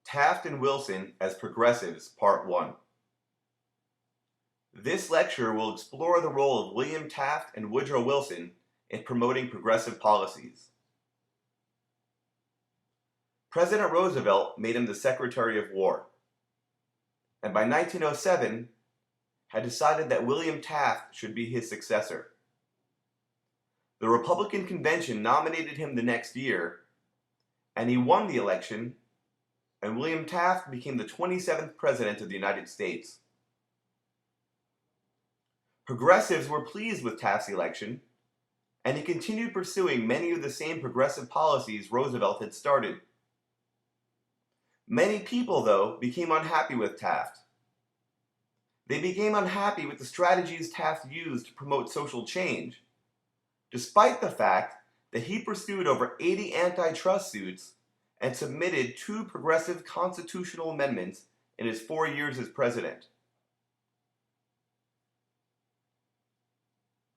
Taft and Wilson as Progressives, Part 1. This lecture will explore the role of William Taft and Woodrow Wilson in promoting progressive policies. President Roosevelt made him the Secretary of War, and by 1907 had decided that William Taft should be his successor. The Republican convention nominated him the next year, and he won the election, and William Taft became the 27th President of the United States. Progressives were pleased with Taft's election, and he continued pursuing many of the same progressive policies Roosevelt had started. Many people, though, became unhappy with Taft. They became unhappy with the strategies Taft used to promote social change, despite the fact that he pursued over 80 antitrust suits and submitted 2 progressive constitutional amendments in his 4 years as president.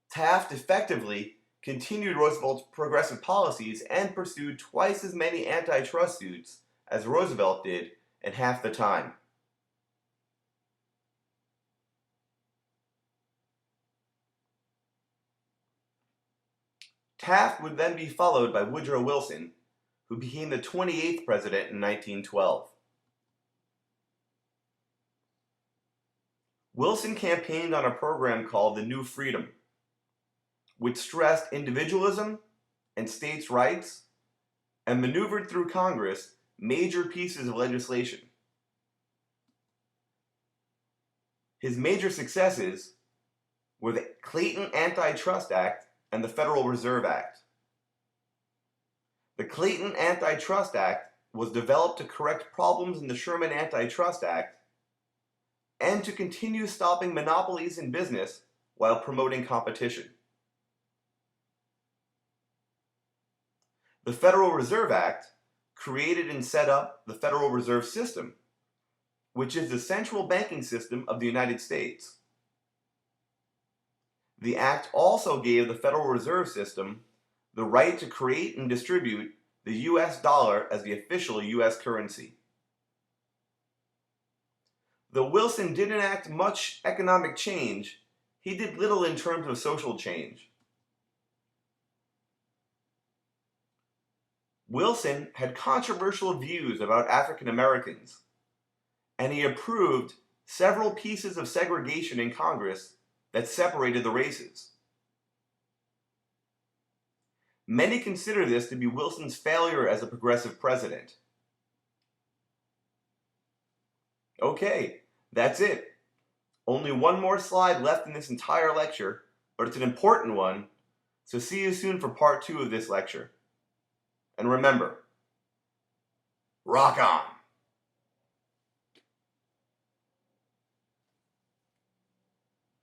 Taft effectively continued Roosevelt's progressive policies and pursued twice as many antitrust suits as Roosevelt did in half the time. Taft would then be followed by Woodrow Wilson, who became the 28th president in 1912. Wilson campaigned on a program called the New Freedom, which stressed individualism and states' rights and maneuvered through Congress major pieces of legislation. His major successes were the Clayton Antitrust Act and the Federal Reserve Act. The Clayton Antitrust Act was developed to correct problems in the Sherman Antitrust Act and to continue stopping monopolies in business while promoting competition. The Federal Reserve Act created and set up the Federal Reserve System, which is the central banking system of the United States. The act also gave the Federal Reserve System the right to create and distribute the US dollar as the official US currency. Though Wilson didn't enact much economic change, he did little in terms of social change. Wilson had controversial views about African Americans, and he approved several pieces of segregation in Congress that separated the races. Many consider this to be Wilson's failure as a progressive president. Okay, that's it. Only one more slide left in this entire lecture, but it's an important one, so see you soon for part 2 of this lecture. And remember, rock on!